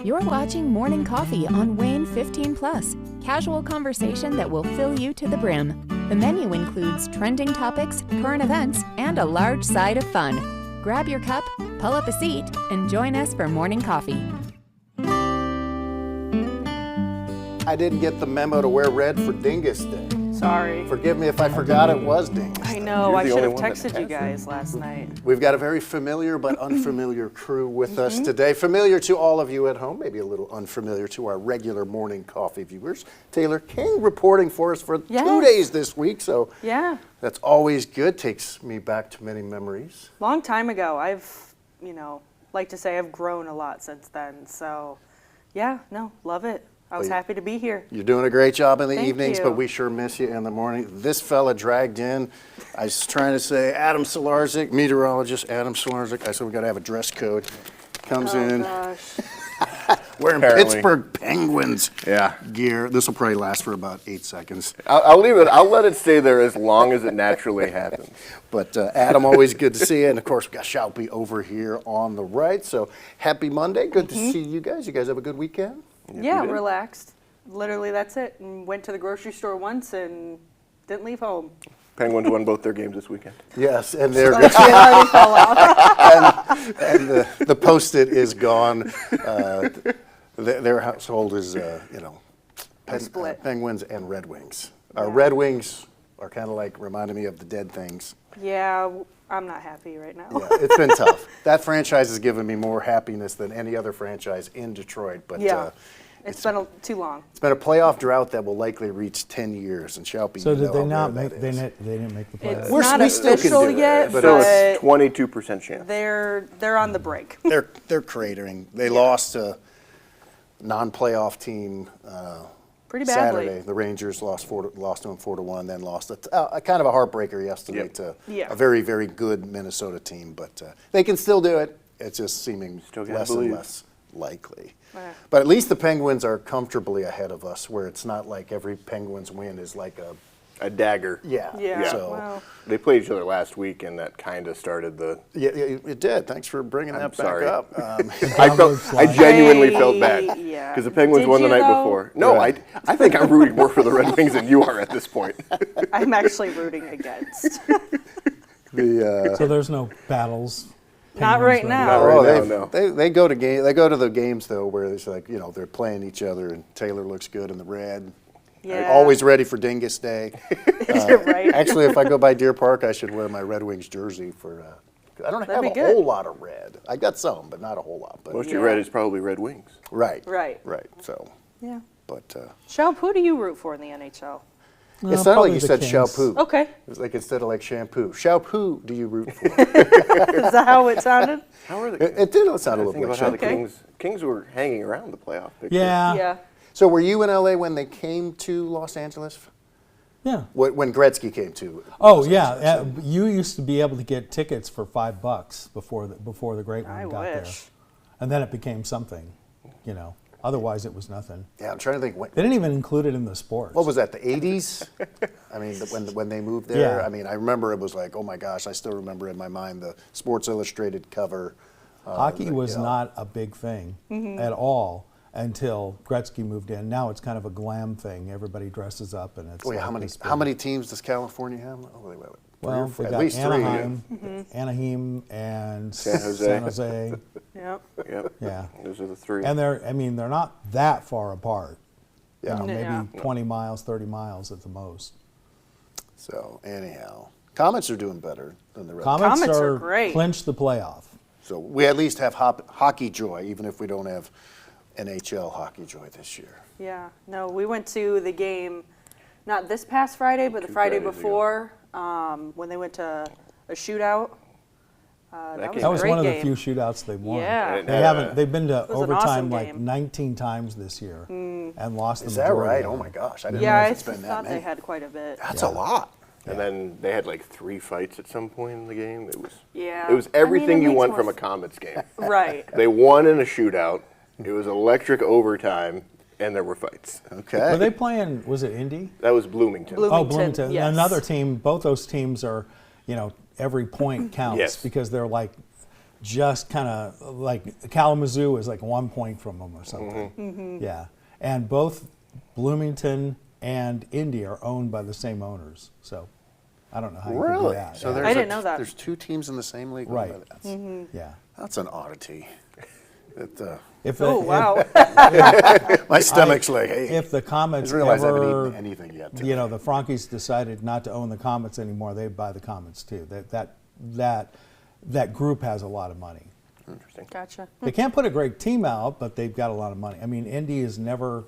You're watching Morning Coffee on Wayne 15 Plus. Casual conversation that will fill you to the brim. The menu includes trending topics, current events, and a large side of fun. Grab your cup, pull up a seat, and join us for Morning Coffee. I didn't get the memo to wear red for Dingus Day. Sorry. Forgive me if I forgot it was Dingus Day. I know, I the should have only one that texted you hasn't. guys last night. We've got a very familiar but unfamiliar crew with us today. Familiar to all of you at home, maybe a little unfamiliar to our regular Morning Coffee viewers. Taylor King reporting for us for 2 days this week, so Yeah, that's always good. Takes me back to many memories. long time ago. I've, like to say I've grown a lot since then. So, yeah, no, love it. I was happy to be here. You're doing a great job in the Thank evenings, you. but we sure miss you in the morning. This fella dragged in, I was trying to say Adam Solarzik, meteorologist Adam Solarzik. I said we got to have a dress code. Comes in Gosh. wearing Apparently. Pittsburgh Penguins Yeah. gear. This will probably last for about 8 seconds. I'll leave it. I'll let it stay there as long as it naturally happens. But Adam, always good to see you. And of course, we got Shalpy over here on the right. So happy Monday. Good to see you guys. You guys have a good weekend? Yeah, we did. relaxed. Literally, that's it. And went to the grocery store once and didn't leave home. Penguins won both their games this weekend. Yes, and they're It already fell off. and the Post-it is gone. Their household is, Split. Penguins and Red Wings. Red Wings are kind of like reminding me of the dead things. Yeah, I'm not happy right now. Yeah, it's been tough. That franchise has given me more happiness than any other franchise in Detroit. But Yeah. It's been too long. it's been a playoff drought that will likely reach 10 years. And Shalpy, So you did know they how not rare make? that They is. didn't make the It's playoffs. not we still can official do it, yet, but So but it's 22% chance. they're on the break. They're cratering. They lost a non-playoff team Pretty badly. Saturday. The Rangers lost to them 4-1, then lost a kind of a heartbreaker yesterday Yep. to Yeah. a very, very good Minnesota team. But they can still do it. It's just seeming Still gotta less and believe. less likely. Yeah. But at least the Penguins are comfortably ahead of us, where it's not like every Penguins win is like A dagger. Yeah. So Well, They played each other last week, and that kind of started the. yeah, it did. Thanks for bringing that back sorry. up. I genuinely felt bad Yeah. because the Penguins Did won the you, night though? before. No, Right. I think I'm rooting more for the Red Wings than you are at this point. I'm actually rooting against. So there's no battles. Not right now. Not right now, Oh, no. they go to They go to the games though, where it's like they're playing each other, and Taylor looks good in the red. Yeah. Always ready for Dingus Day. Right. Actually, if I go by Deer Park, I should wear my Red Wings jersey for. I don't have That'd a be good. whole lot of red. I got some, but not a whole lot. But Most of your Yeah. red is probably Red Wings. right, Right. So, Yeah. but Shelp, who do you root for in the NHL? it sounded like you said Kings. shampoo. Okay. It was like instead of like shampoo. Shampoo, do you root for? Is that how it sounded? How are the? It did sound a I little think bit about how the shampoo. Kings were hanging around the playoff picture. Yeah. Yeah. So were you in LA when they came to Los Angeles? Yeah. When Gretzky came to? Oh Los yeah. Angeles? You used to be able to get tickets for $5 before the Great One I got there, wish. and then it became something. Otherwise it was nothing. Yeah, I'm trying to think. They didn't even include it in the sports. What was that? The '80s? I mean, when they moved there. Yeah. I mean, I remember it was like, oh my gosh! I still remember in my mind the Sports Illustrated cover. Hockey was not a big thing at all until Gretzky moved in. Now it's kind of a glam thing. Everybody dresses up and it's. Wait, like how many? this How big- many teams does California have? Oh, wait. Well, Three or we at got least Anaheim, Anaheim, and San Jose. San Jose. Yep. Yep. Yeah. Those are the three. And they're not that far apart. Yeah. Maybe Yeah. 20 miles, 30 miles at the most. So anyhow, Comets are doing better than the Red. Comets are great. clinched the playoff. So we at least have hockey joy, even if we don't have NHL hockey joy this year. Yeah. No, we went to the game, not this past Friday, but the 2 Friday Fridays ago. before, when they went to a shootout. That was That a was great one of the game. few shootouts they've won. Yeah. They haven't. They've been to was an awesome overtime like game. 19 times this year and lost the Is that majority right? of Oh them. my gosh! I didn't Yeah, know I it's been that thought many. they had quite a bit. That's a lot. And then they had like 3 fights at some point in the game. It was Yeah. It was I mean, everything it you makes want more from a f- Comets game. Right. They won in a shootout. It was electric overtime, and there were fights. Okay. Were they playing? Was it Indy? That was Bloomington. Bloomington. Oh, Bloomington. yes. Another team. Both those teams are, every point counts Yes. because they're like just kind of like Kalamazoo is like 1 point from them or something. Yeah, and both Bloomington and Indy are owned by the same owners. So I don't know how you can do Really? that. So Yeah. there's I didn't know that. There's 2 teams in the same league. Right. Yeah. That's an oddity. If Oh, wow. My stomach's like, hey. if the I Comets just realized I haven't ever, eaten anything yet. you know, the Frankies decided not to own the Comets anymore, they'd buy the Comets too. That group has a lot of money. Interesting. Gotcha. They can't put a great team out, but they've got a lot of money. I mean, Indy is never.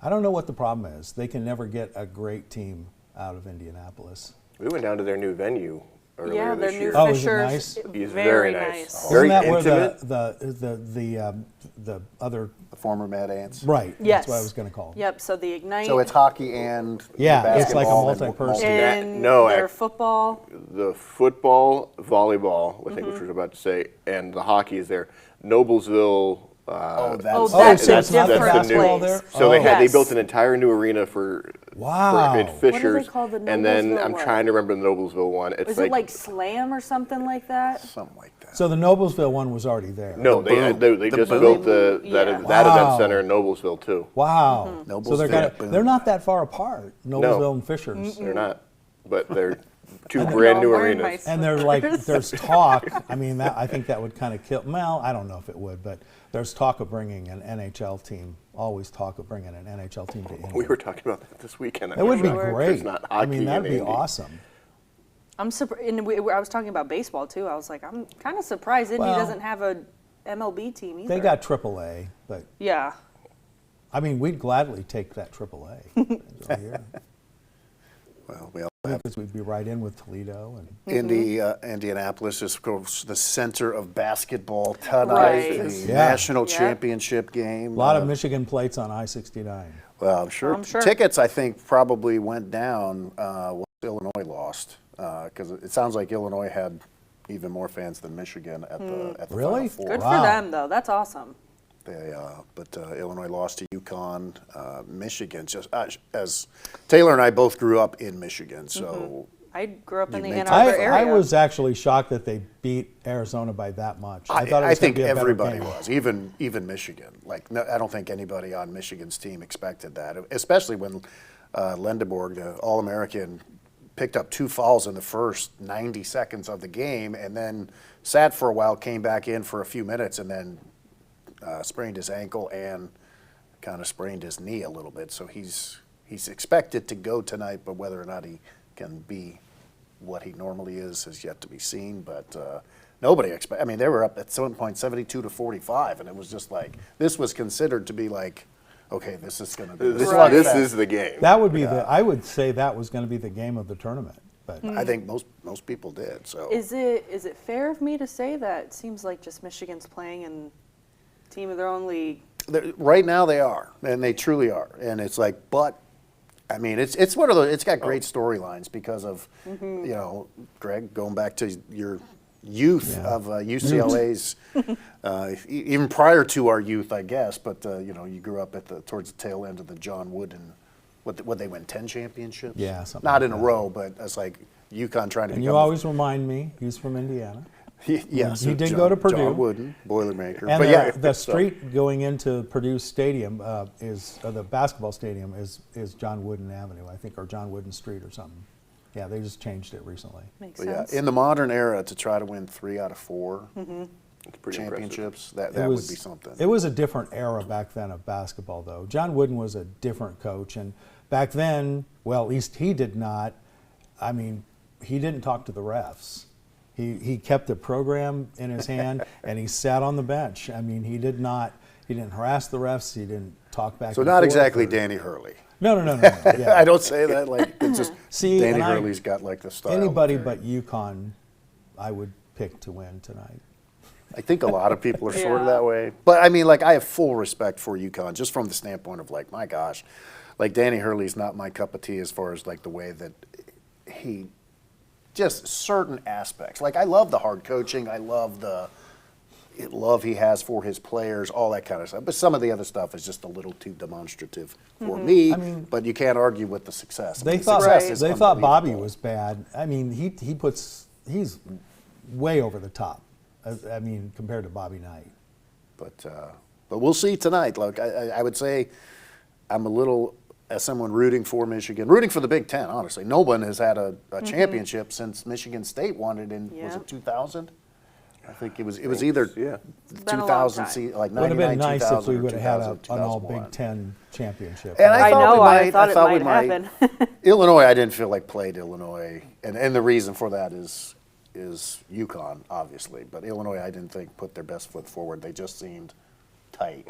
I don't know what the problem is. They can never get a great team out of Indianapolis. We went down to their new venue earlier Yeah, their this new year. Oh, is it Fisher's nice? He's very very nice. nice. Oh. Very Isn't that intimate. where the other The former Mad Ants. right? Yes. That's what I was going to call them. Yep. So the Ignite. So it's hockey and Yeah, it's like a basketball and multi-person. in No, their I- football. The football, volleyball, I think which was about to say, and the hockey is there. Noblesville. Oh, that's Oh, Oh, that's so a it's not the different basketball place. there? So they Yes. built an entire new arena for Wow. in Fishers, call the and then Noblesville I'm one? trying to remember the Noblesville one. It's Is it like Slam or something like that? something like that. So the Noblesville one was already there. no, they The just Boom. built that Yeah. that Wow. event center in Noblesville too. Wow. Mm-hmm. So they're Noblesville. they're not that far apart. Noblesville and Fishers. They're not, but they're two brand new I'm wearing arenas. my And they're like, there's talk. I mean, I think that would kind of kill. Well, I don't know if it would, but there's talk of bringing an NHL team. Always talk of bringing an NHL team to Indy. We were talking about that this weekend. It would be we were. great. There's not I mean, hockey that'd in be Indy. awesome. I'm surprised. I was talking about baseball too. I was like, I'm kind of surprised Indy Well, doesn't have a MLB team either. They got AAA, but Yeah. I mean, we'd gladly take that AAA. over here. Well, we all have Because we'd be right in with Toledo and Indianapolis is, of course, the center of basketball tonight. Right. The Yeah. national Yeah. championship game. a lot of Michigan plates on I-69. Well, I'm sure, I'm sure. tickets, I think, probably went down once Illinois lost, because it sounds like Illinois had even more fans than Michigan at the Really? Final Four. Good Wow. for them though. That's awesome. But Illinois lost to UConn. Michigan, just as Taylor and I both grew up in Michigan, so I grew up in the made Ann time Arbor for area. I was actually shocked that they beat Arizona by that much. I, thought it I was gonna think be a better everybody game. was, even Michigan. Like, no, I don't think anybody on Michigan's team expected that, especially when Lendeborg, the All-American, picked up 2 fouls in the first 90 seconds of the game, and then sat for a while, came back in for a few minutes, and then sprained his ankle and kind of sprained his knee a little bit. So he's expected to go tonight, but whether or not he can be what he normally is yet to be seen. But nobody expect. I mean, they were up at some point 72-45, and it was just like this was considered to be like, okay, this is going to be. This is the game. That would be I would say that was going to be the game of the tournament. But I think most people did. So Is it fair of me to say that it seems like just Michigan's playing in team of their own league? Right now they are, and they truly are. And it's like, but I mean, it's one of those. It's got great storylines because of you know, Greg, going back to your youth of UCLA's, even prior to our youth, I guess. But you know, you grew up towards the tail end of the John Wooden. What they win 10 championships? Yeah, something not like in a that. row, but it's like UConn trying to. and become you always remind me he's from Indiana. yes, he did go to Purdue. John Wooden, Boilermaker. And but yeah, the street going into Purdue Stadium the basketball stadium is John Wooden Avenue, I think, or John Wooden Street or something. Yeah, they just changed it recently. Makes But yeah, sense. in the modern era, to try to win 3 out of 4 It's pretty championships, that It would was- be something. It was a different era back then of basketball, though. John Wooden was a different coach, and back then, well, at least he did not. I mean, he didn't talk to the refs. He kept the program in his hand, and he sat on the bench. I mean, he didn't harass the refs. He didn't talk back. So and not forth exactly or- Danny Hurley. No. Yeah. I don't say that like it's just See, Danny and I- Hurley's got like the style. Anybody of Terry. but UConn, I would pick to win tonight. I think a lot of people are sort of Yeah. that way. But I mean, like, I have full respect for UConn just from the standpoint of like, my gosh, like Danny Hurley's not my cup of tea as far as like the way that he just certain aspects. Like, I love the hard coaching. I love the love he has for his players, all that kind of stuff. But some of the other stuff is just a little too demonstrative for me. I mean, but you can't argue with the success. I They mean, the thought success is they thought Bobby unbelievable. was bad. I mean, he's way over the top. I mean, compared to Bobby Knight. But we'll see tonight. Look, I would say I'm a little, as someone rooting for Michigan, rooting for the Big Ten, honestly. No one has had a championship since Michigan State won it in, was it 2000? I think it was either been a long 2000, time. like It would have 99, been nice if 2000, we or would have had 2000, an all 2001. Big Ten championship. And I thought know, we I might, thought it we might happen. Illinois, I didn't feel like played Illinois, and the reason for that is UConn, obviously. But Illinois, I didn't think put their best foot forward. They just seemed tight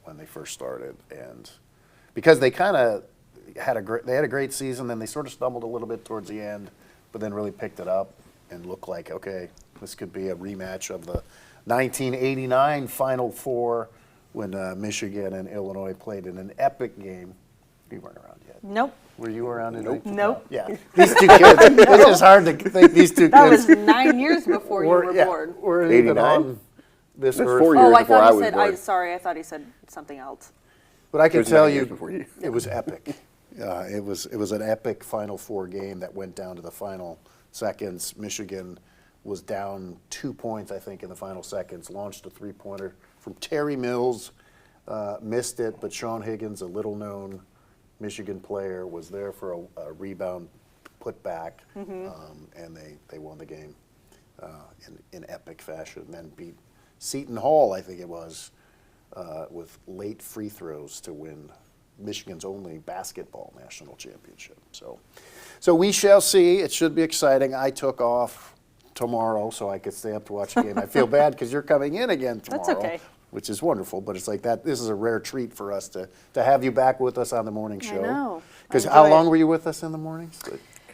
when they first started, and because they kind of had a great season, then they sort of stumbled a little bit towards the end, but then really picked it up and looked like, okay, this could be a rematch of the 1989 Final Four when Michigan and Illinois played in an epic game. You weren't around yet. Nope. Were you around in Nope. 19? Nope. Yeah. These two kids, it's just hard to think these two That was kids 9 years before you were born. were even 89? on this That's earth. 4 years Oh, I before thought I he was said. born. Sorry, I thought he said something else. But I It can was tell 9 years you, before you. it was epic. It was an epic Final Four game that went down to the final seconds. Michigan was down 2 points, I think, in the final seconds. Launched a three-pointer from Terry Mills, missed it, but Sean Higgins, a little-known Michigan player, was there for a rebound put back, and they won the game in epic fashion. And then beat Seton Hall, I think it was, with late free throws to win Michigan's only basketball national championship. So we shall see. It should be exciting. I took off tomorrow so I could stay up to watch the game. I feel bad because you're coming in again tomorrow. That's okay. Which is wonderful, but it's like that. This is a rare treat for us to have you back with us on the morning show. know. Because I how enjoy long it. were you with us in the mornings?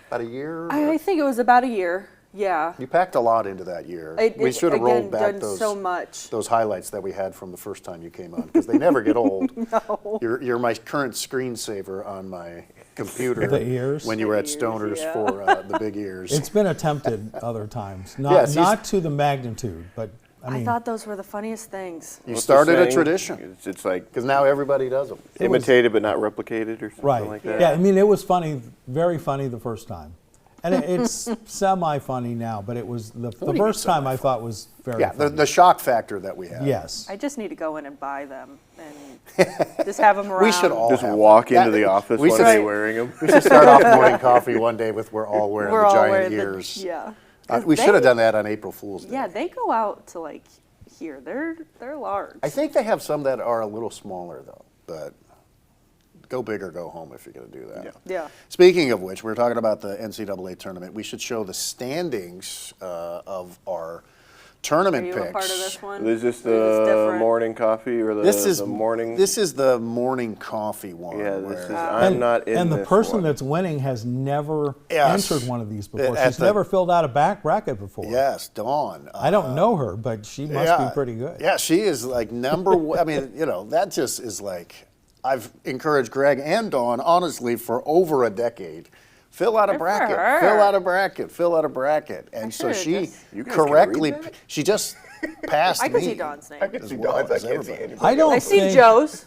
About a year? I think it was about a year. Yeah. You packed a lot into that year. It- We it- should have again, rolled back done those so much. those highlights that we had from the first time you came on because they never get old. No. You're my current screensaver on my computer. The ears? When you were at The ears, Stoners yeah. for the big ears. It's been attempted other times, not Yes, he's- not to the magnitude, but I mean, I thought those were the funniest things. You What's the started a saying? tradition It's like because now everybody does them. It was- imitated but not replicated or something right? like that. Yeah, I mean, it was funny, very funny the first time, and it's semi-funny now, but it was the do you first mean time I thought was very Yeah, funny. the shock factor that we have. Yes. I just need to go in and buy them and just have them around. We should all Just have walk them. into the office we one should- day wearing them. We should start off morning coffee one day with we're all wearing We're the all giant wearing ears. the, yeah. We They- should have done that on April Fool's Day. Yeah, they go out to like here. They're large. I think they have some that are a little smaller though, but go big or go home if you're going to do that. Yeah. Speaking of which, we're talking about the NCAA tournament. We should show the standings of our Are tournament you picks. a part of this one? Is this Or is this the different? morning coffee or the, This is the morning? This is the morning coffee one. Yeah, this where- is. I'm not in And the this person one. that's winning has never Yes. entered one of these before. At She's the- never filled out a back bracket before. Yes, Dawn. I don't know her, but she must be pretty good. Yeah, she is like number one. I mean, that just is like, I've encouraged Greg and Dawn, honestly, for over a decade. Fill out a Good for bracket, her. fill out a bracket, fill out a bracket. And so could've she just- You guys can correctly, read that? she just passed I me. could see Dawn's name. as well as everybody. I don't I see think, Joe's.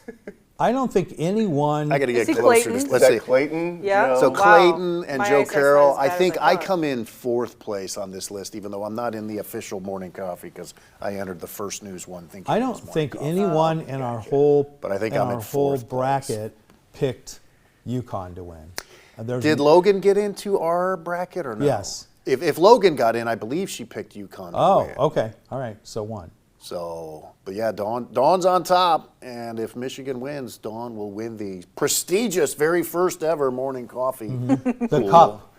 I don't think anyone. I got to Is get he closer. Clayton's? To, Is let's that see. Clayton? Yeah. Joe? So Wow. Clayton and My Joe eyesight's Carroll, not as I bad as think I I thought. come in fourth place on this list, even though I'm not in the official morning coffee because I entered the first news one thinking I it don't was morning think coffee. anyone in our whole But I think in I'm in our whole fourth place. bracket picked UConn to win. There's Did Logan get into our bracket or no? Yes. If Logan got in, I believe she picked UConn to Oh, win. okay, all right. So one. So, but yeah, Dawn's on top, and if Michigan wins, Dawn will win the prestigious, very first ever morning coffee. The Cool. cup.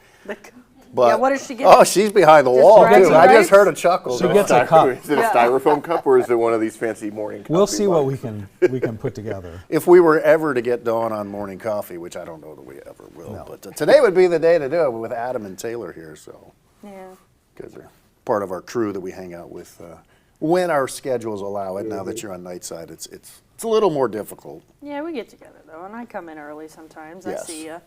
But, Yeah, what does she get? Oh, she's behind the wall bragging too. I just rights? heard a chuckle. She gets a Styro- cup. Is it Yeah. a styrofoam cup or is it one of these fancy morning coffee We'll see what mugs? we can put together. If we were ever to get Dawn on morning coffee, which I don't know that we ever will, but today would be the day to do it with Adam and Taylor here. So, Yeah. because they're part of our crew that we hang out with when our schedules allow it. Now that you're on night side, it's a little more difficult. Yeah, we get together though, and I come in early sometimes. Yes. I see ya.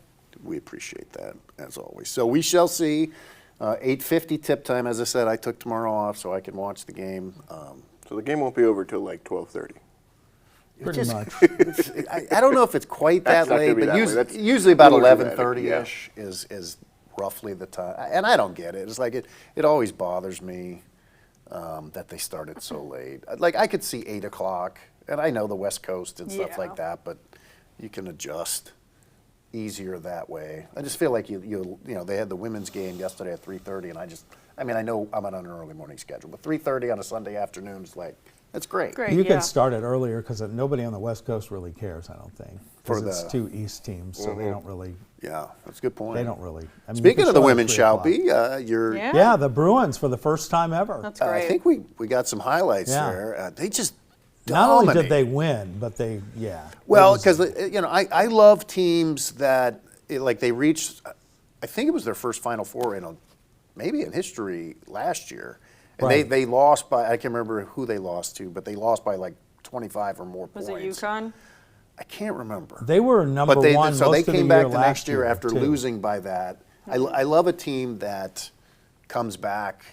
We appreciate that, as always. So we shall see. 8:50 tip time. As I said, I took tomorrow off so I can watch the game. So the game won't be over till like 12:30. Pretty much. I don't know if it's quite that That's not gonna late, be but that late. usually, That's usually about a little dramatic, 11:30ish is roughly the time. And I don't get it. It's like it always bothers me that they started so late. Like I could see 8 o'clock, and I know the West Coast and stuff Yeah. like that, but you can adjust easier that way. I just feel like you know they had the women's game yesterday at 3:30, and I know I'm on an early morning schedule, but 3:30 on a Sunday afternoon is like that's great. Great. You yeah. could start it earlier because nobody on the West Coast really cares, I don't think. For Because it's the- 2 East teams, so they don't really. Yeah, that's a good point. They don't really. I mean, you Speaking could of the start at women, 3 shall o'clock. be you're. Yeah. Yeah, the Bruins for the first time ever. That's I great. think we got some highlights Yeah. there. They just Not only did dominate. they win, but they yeah. Well, It was- because I love teams that like they reached. I think it was their first Final Four in maybe in history last year, and Right. they lost by I can't remember who they lost to, but they lost by like 25 or more Was points. it UConn? I can't remember. they were number But one so most they of the came year back the last next year after too. losing by that. I love a team that comes back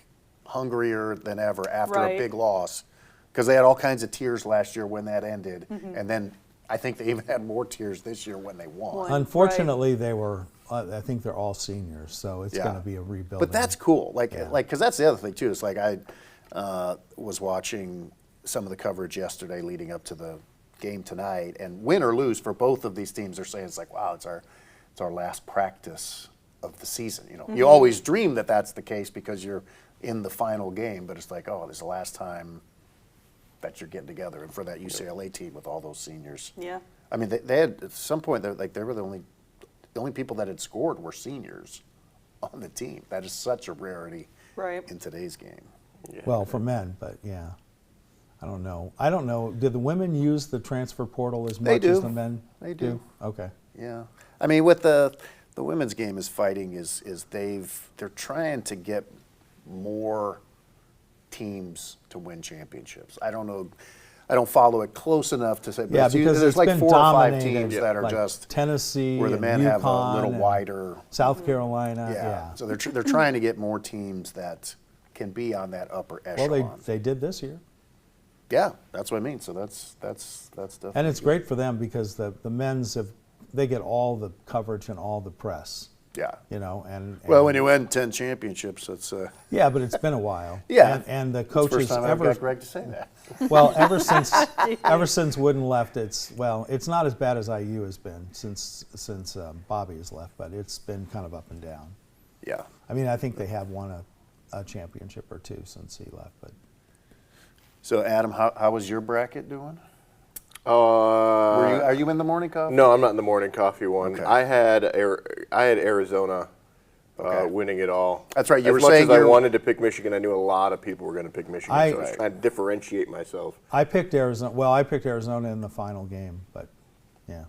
hungrier than ever after Right. a big loss, because they had all kinds of tears last year when that ended, and then I think they even had more tears this year when they won. Won. Unfortunately, they were. I think they're all seniors, so it's Yeah. going to be a rebuild. But that's cool. Like, Yeah. because that's the other thing too. It's like I was watching some of the coverage yesterday leading up to the game tonight, and win or lose for both of these teams, they're saying it's like, wow, it's our last practice of the season. You know, you always dream that that's the case because you're in the final game, but it's like, oh, this is the last time that you're getting together, and for that UCLA team with all those seniors. Yeah. I mean, they had at some point they were the only people that had scored were seniors on the team. That is such a rarity Right. in today's game. Well, for men, but yeah. I don't know. Did the women use the transfer portal as They much as do. the men? They do. Okay. Yeah, I mean, what the women's game is fighting is they're trying to get more teams to win championships. I don't know. I don't follow it close enough to say, but Yeah, it's because there's it's like been 4 or 5 dominated, teams that are like just Tennessee where the and men have a UConn little and wider. South Carolina. Yeah. So they're trying to get more teams that can be on that upper Well, echelon. they did this year. Yeah, that's what I mean. So that's definitely. And it's good. great for them because the men's they get all the coverage and all the press, Yeah. you know, and Well, when you win 10 championships, it's yeah, but it's been a while. Yeah. And the it's the coaches first time I've got Greg to say that. well, ever since Wooden left, it's not as bad as IU has been since Bobby has left, but it's been kind of up and down. Yeah. I mean, I think they have won a championship or two since he left, but So Adam, how was your bracket doing? Uh, Are you in the morning coffee? No, I'm not in the morning coffee one. Okay. I had Arizona Okay. winning it all. That's right, you as were much saying as I you're- wanted to pick Michigan, I knew a lot of people were going to pick Michigan, so I was Right. trying to differentiate myself. I picked Arizona. Well, I picked Arizona in the final game, but yeah.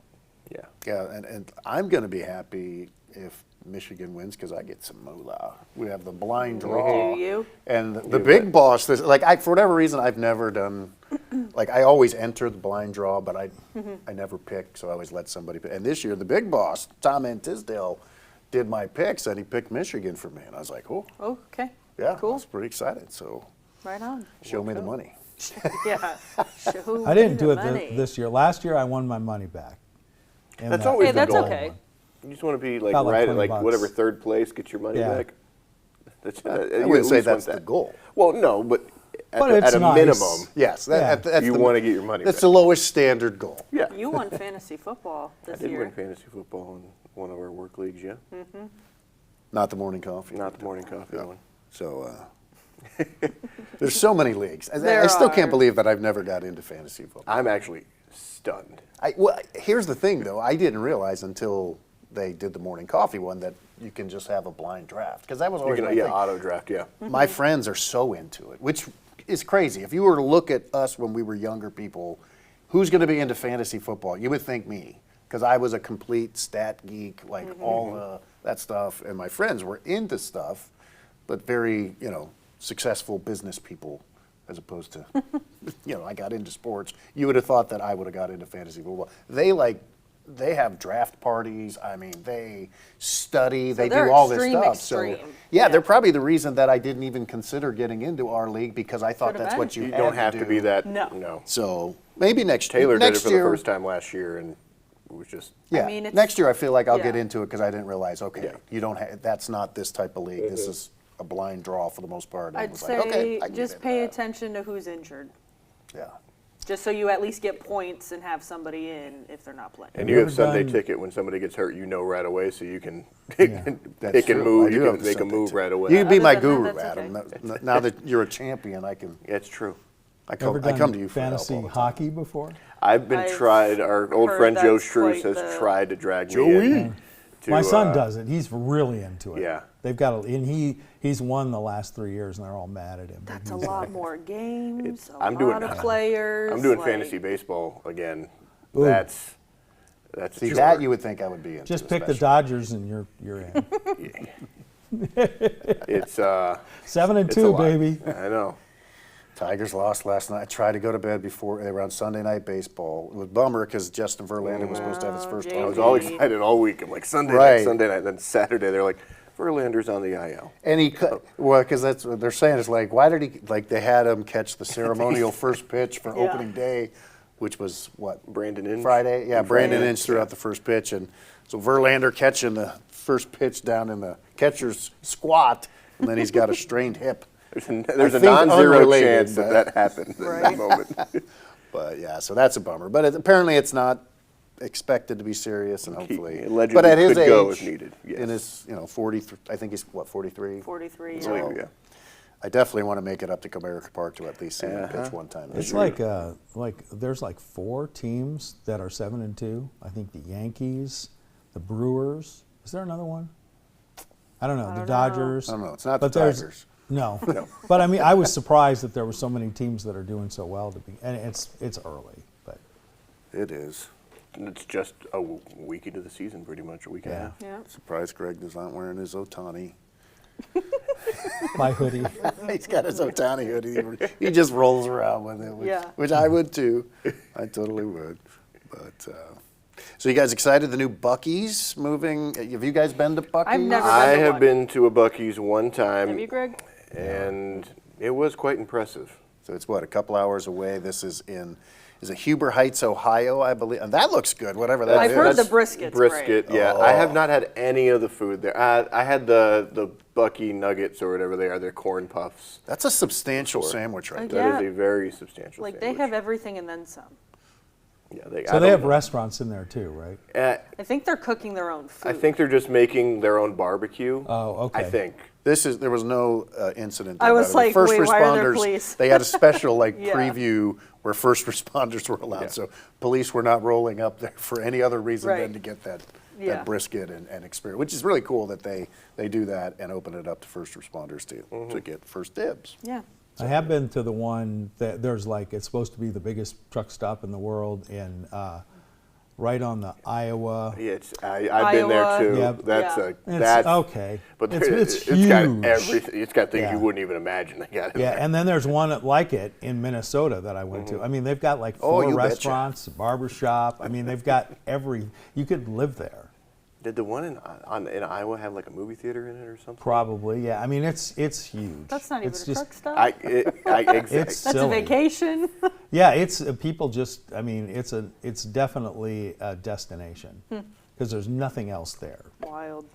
Yeah. Yeah, and I'm going to be happy if Michigan wins because I get some moolah. We have the blind draw. Do you? And the big boss, for whatever reason, I've never done, like I always enter the blind draw, but I never pick, so I always let somebody pick. And this year, the big boss, Tom Tisdale, did my picks, and he picked Michigan for me. And I was like, oh, Oh, okay. yeah, I Cool. was pretty excited. So Right on. show me the money. Yeah. Show I didn't me do the it money. this year. Last year, I won my money back. in That's that- always Hey, the that's goal. okay. You just want to be like About like right at 20 like bucks. whatever third place, get your money Yeah. back. That's, I you wouldn't at say least that's want the that. goal. Well, no, but at, But the- it's at a nice. minimum, Yes, Yeah. that's you the- want to get your money That's back. the lowest standard goal. Yeah. You won fantasy football I this did year. win fantasy football in one of our work leagues, yeah. Not the morning coffee. Not the morning coffee one. So there's so many leagues. I There still can't are. believe that I've never got into fantasy football. I'm actually stunned. Well, here's the thing, though. I didn't realize until they did the morning coffee one that you can just have a blind draft because that was You always can, my yeah, thing. auto draft, yeah. My friends are so into it, which is crazy. If you were to look at us when we were younger people, who's going to be into fantasy football? You would think me, because I was a complete stat geek, like all that stuff, and my friends were into stuff, but very, successful business people, as opposed to, I got into sports. You would have thought that I would have got into fantasy football. They have draft parties. I mean, they study. They they're do all this extreme, stuff. extreme. So, Yeah. they're probably the reason that I didn't even consider getting into our league because I thought Could've that's been. what you You had don't have to do. be that. No. No. So maybe next Taylor next did it for year, the first time last year, and it was just. Yeah, mean, it's- next year I feel like I'll get yeah. into it because I didn't realize. Okay, Yeah. you don't. That's not this type of league. This is a blind draw for the most part. And it I'd was say like, okay, I can just get pay that. attention to who's injured, Yeah. just so you at least get points and have somebody in if they're not playing. And you you have ever Sunday done- ticket. When somebody gets hurt, you know right away, so you can Yeah. That's pick and true. move. I do You have can the make a Sunday move ticket. right away. You can be Other my than that, guru, that's Adam. okay. Now that you're a champion, I can. It's true. I Ever come done to you for help fantasy all the time. hockey before? I've been I've tried. Our old heard friend Joe that's Struess quite has the- tried to drag me Joey? in. To, My son does it. He's really into it. Yeah. They've got and he's won the last 3 years, and they're all mad at him. but That's a he's lot like- more games, a I'm lot doing- of players. I'm doing like- fantasy baseball again. Ooh. That's a See, chore. that you would think I would be into. Just pick the especially. Dodgers, and you're in. It's 7 and it's a 2, lot. baby. I know. Tigers lost last night. I tried to go to bed before they were on Sunday Night Baseball. It was a bummer because Justin Verlander was supposed to have his first JV. I home was all Maybe. excited all week. I'm like Sunday Right. night, Sunday night. Then Saturday they're like Verlander's on the IL. And he cut, well, because that's what they're saying is like, why did he, like they had him catch the ceremonial first pitch for Yeah. opening day, which was what? Brandon Inge. Friday? Yeah, Brandon Friday. Inge threw out the first pitch. And so Verlander catching the first pitch down in the catcher's squat, and then he's got a strained hip. There's a think non-zero unrelated, chance but- that happened in that Right. moment. But yeah, so that's a bummer. But apparently it's not expected to be serious, and hopefully. allegedly but at his could go age, if needed, yes. in his 43, I think he's what 43. 43. So- Yeah. Yeah. I definitely want to make it up to Comerica Park to at least see him Uh-huh. pitch one time. this It's year. like there's like 4 teams that are 7 and 2. I think the Yankees, the Brewers. Is there another one? I don't know. The don't know. Dodgers. I don't know. It's not But the there's- Tigers. No. But I mean, I was surprised that there were so many teams that are doing so well to be, and it's early, but It is. And it's just a week into the season, pretty much a week and a Yeah. half. Yeah. Surprised Greg is not wearing his Otani. my hoodie. He's got his Otani hoodie. He just rolls around with it, which, Yeah. which I would too. I totally would. But so you guys excited? The new Buc-ee's moving. Have you guys been to Buc-ee's? I've never I been to have one. been to a Buc-ee's one time. Have you, Greg? And it was quite impressive. So it's what, a couple hours away. This is is it Huber Heights, Ohio, I believe. And that looks good, whatever that I've is. heard the That's brisket's brisket, great. yeah. I have not had any of the food there. I had the Bucky nuggets or whatever they are. They're corn puffs. That's a substantial sandwich right Like, there. That Yeah. is a very substantial Like sandwich. they have everything and then some. Yeah, So I they don't have know. restaurants in there too, right? I think they're cooking their own food. I think they're just making their own barbecue. Oh, okay. I think. There was no incident. I was about it. like, First wait, why are there responders, police? They had a special Yeah. preview where first responders were allowed. Yeah. So police were not rolling up there for any other reason Right. than to get that Yeah. brisket and experience, which is really cool that they do that and open it up to first responders to get first dibs. Yeah. I have been to the one that there's like it's supposed to be the biggest truck stop in the world in right on the Iowa. Yeah, I've been there Iowa. too. Yeah. That's Yeah. It's that's okay. But it's it's got huge. everything. It's got things Yeah. you wouldn't even imagine. They got it. Yeah, and then there's one like it in Minnesota that I went to. I mean, they've got like Oh, 4 you betcha. restaurants, a barber shop. I mean, they've got you could live there. Did the one in Iowa have like a movie theater in it or something? Probably, yeah. I mean, it's huge. That's not even It's a just- truck stop. Exactly. It's That's a silly. vacation. Yeah, it's people just. I mean, it's definitely a destination because there's nothing else there. Wild.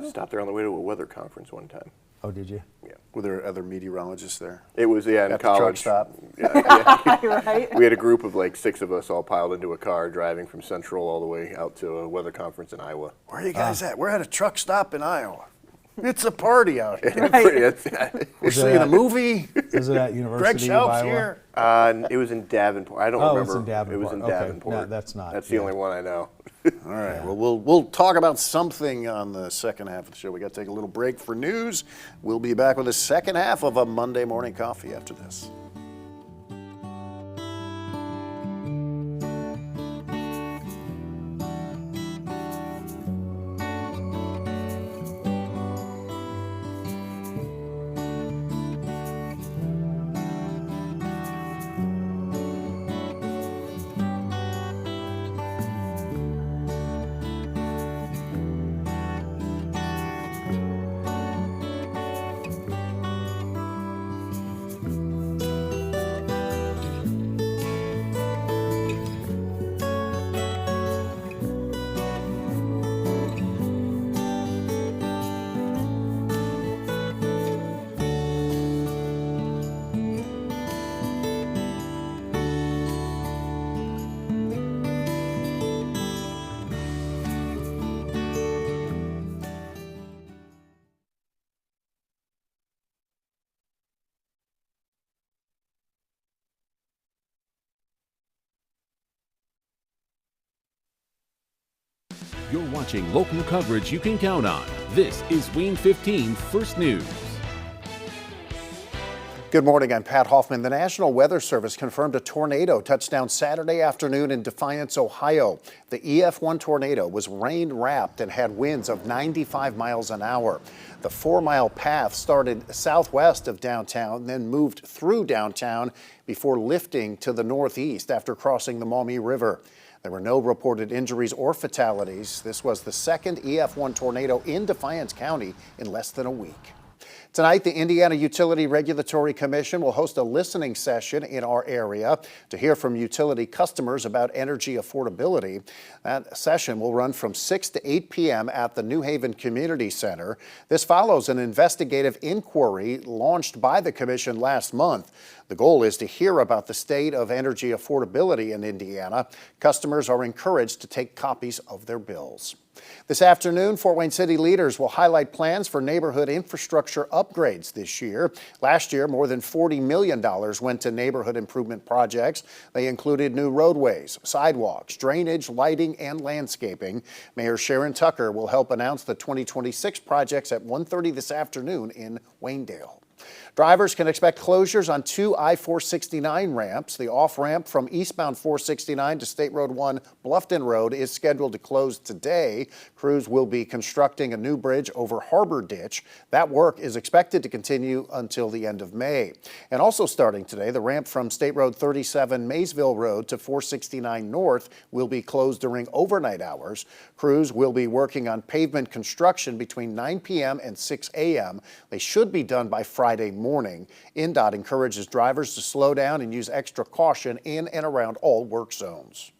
Stopped there on the way to a weather conference one time. Oh, did you? Yeah. Were there other meteorologists there? It was in At the truck college. stop? Right? We had a group of like 6 of us all piled into a car driving from Central all the way out to a weather conference in Iowa. Where are you guys at? We're at a truck stop in Iowa. It's a party out here. We're Is it seeing a at- eve. Is it at Greg University of Shelf's Iowa? here. It was in Davenport. I don't Oh, remember. it's in Davenport. It was in Okay. Davenport. No, that's not- That's the yeah. only one I know. All right. Well, we'll talk about something on the second half of the show. We got to take a little break for news. We'll be back with the second half of a Monday Morning Coffee after this. You're watching local coverage you can count on. This is Wayne 15 First News. Good morning, I'm Pat Hoffman. The National Weather Service confirmed a tornado touched down Saturday afternoon in Defiance, Ohio. The EF1 tornado was rain-wrapped and had winds of 95 miles an hour. The 4-mile path started southwest of downtown, then moved through downtown before lifting to the northeast after crossing the Maumee River. There were no reported injuries or fatalities. This was the second EF1 tornado in Defiance County in less than a week. Tonight, the Indiana Utility Regulatory Commission will host a listening session in our area to hear from utility customers about energy affordability. That session will run from 6 to 8 p.m. at the New Haven Community Center. This follows an investigative inquiry launched by the commission last month. The goal is to hear about the state of energy affordability in Indiana. Customers are encouraged to take copies of their bills. This afternoon, Fort Wayne City leaders will highlight plans for neighborhood infrastructure upgrades this year. Last year, more than $40 million went to neighborhood improvement projects. They included new roadways, sidewalks, drainage, lighting, and landscaping. Mayor Sharon Tucker will help announce the 2026 projects at 1:30 this afternoon in Waynedale. Drivers can expect closures on 2 I-469 ramps. The off-ramp from eastbound 469 to State Road 1 Bluffton Road is scheduled to close today. Crews will be constructing a new bridge over Harbor Ditch. That work is expected to continue until the end of May. And also starting today, the ramp from State Road 37 Maysville Road to 469 North will be closed during overnight hours. Crews will be working on pavement construction between 9 p.m. and 6 a.m. They should be done by Friday morning. INDOT encourages drivers to slow down and use extra caution in and around all work zones.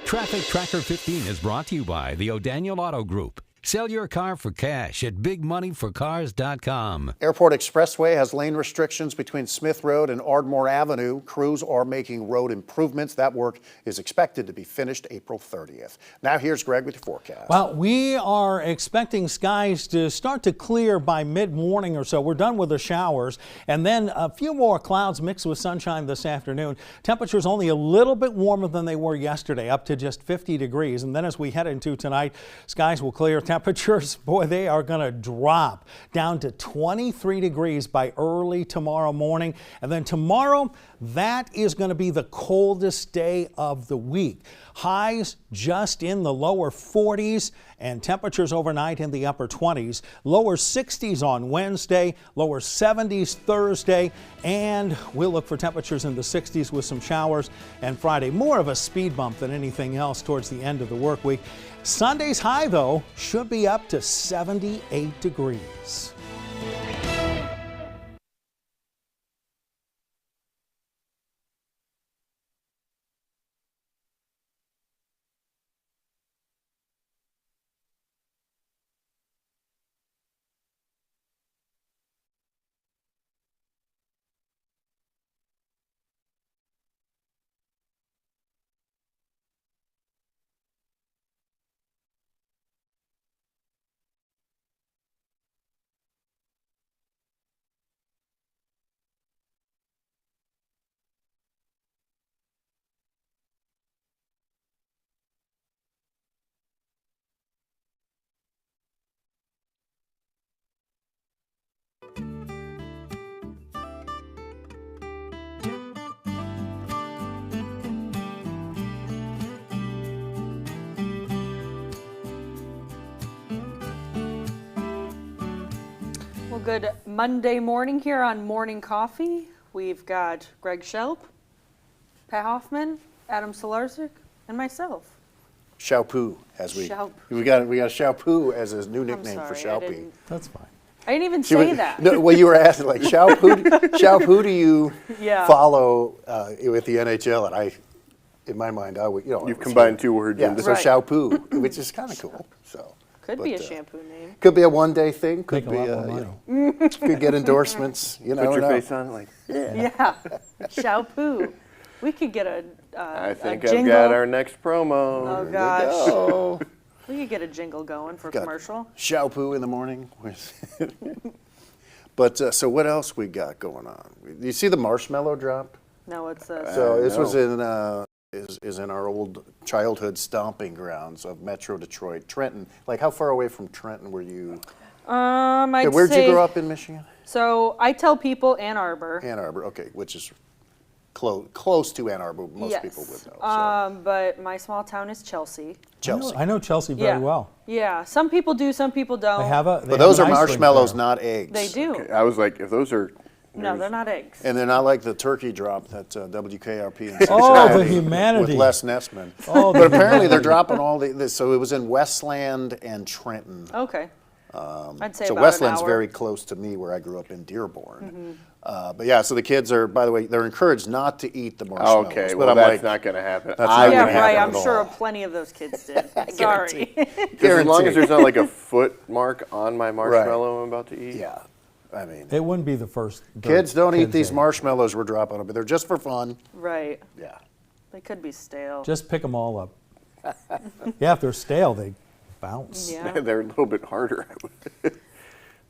Traffic Tracker 15 is brought to you by the O'Daniel Auto Group. Sell your car for cash at bigmoneyforcars.com. Airport Expressway has lane restrictions between Smith Road and Ardmore Avenue. Crews are making road improvements. That work is expected to be finished April 30th. Now here's Greg with your forecast. Well, we are expecting skies to start to clear by mid-morning or so. We're done with the showers, and then a few more clouds mixed with sunshine this afternoon. Temperatures only a little bit warmer than they were yesterday, up to just 50 degrees. And then as we head into tonight, skies will clear. Temperatures, boy, they are going to drop down to 23 degrees by early tomorrow morning. And then tomorrow, that is going to be the coldest day of the week. Highs just in the lower 40s and temperatures overnight in the upper 20s. Lower 60s on Wednesday, lower 70s Thursday, and we'll look for temperatures in the 60s with some showers. And Friday, more of a speed bump than anything else towards the end of the work week. Sunday's high, though, should be up to 78 degrees. Well, good Monday morning here on Morning Coffee. We've got Greg Shelp, Pat Hoffman, Adam Solarczyk, and myself. Xiaopoo, as we Xiaopoo. we got Xiaopoo as his new nickname for sorry, Xiaopy. That's fine. I didn't even say that. No, well, you were asking like Xiaopoo do you Yeah. follow with the NHL? And in my mind, I would You've combined two words Yeah, into so Right. Which which is kind of cool. So Could be a but, shampoo name. Could be a one-day thing. Could Make a be lot more money. could get endorsements. You know, Put your no. face on it like, Yeah, Xiaopoo. We could get a I think a I've jingle. got our next promo. Oh gosh, Oh, we could get a jingle going for a got commercial. Xiaopoo in the morning. But so what else we got going on? You see the marshmallow drop? No, it's a. So this no. was in is in our old childhood stomping grounds of Metro Detroit, Trenton. Like, how far away from Trenton were you? I'd Where'd say, you grow up in Michigan? So I tell people Ann Arbor. Ann Arbor, okay, which is close to Ann Arbor. Most Yes. people would know. So. But my small town is Chelsea. Chelsea. I know Chelsea very well. Yeah, some people do, some people don't. They have a. But those are an ice rink marshmallows, there. not eggs. They do. Okay, I was like, if those are. No, they're not eggs. And they're not like the turkey drop that WKRP in Oh, the Cincinnati humanity. with Les Nessman. Oh, But apparently they're dropping all so it was in Westland and Trenton. Okay. I'd say So about Westland's an hour. very close to me where I grew up in Dearborn. But yeah, so the kids are, by the way, they're encouraged not to eat the marshmallows. Okay, but well, I'm that's like, not going to happen. That's I not Yeah, gonna would right. happen I'm at sure all. plenty of those kids did. Sorry. As long as there's not like a foot mark on my marshmallow I'm about to eat. Yeah, I mean, It wouldn't be the first. kids don't eat kids these ate. marshmallows we're dropping them, but they're just for fun. Right. Yeah. They could be stale. Just pick them all up. Yeah, if they're stale, they bounce. Yeah. They're a little bit harder.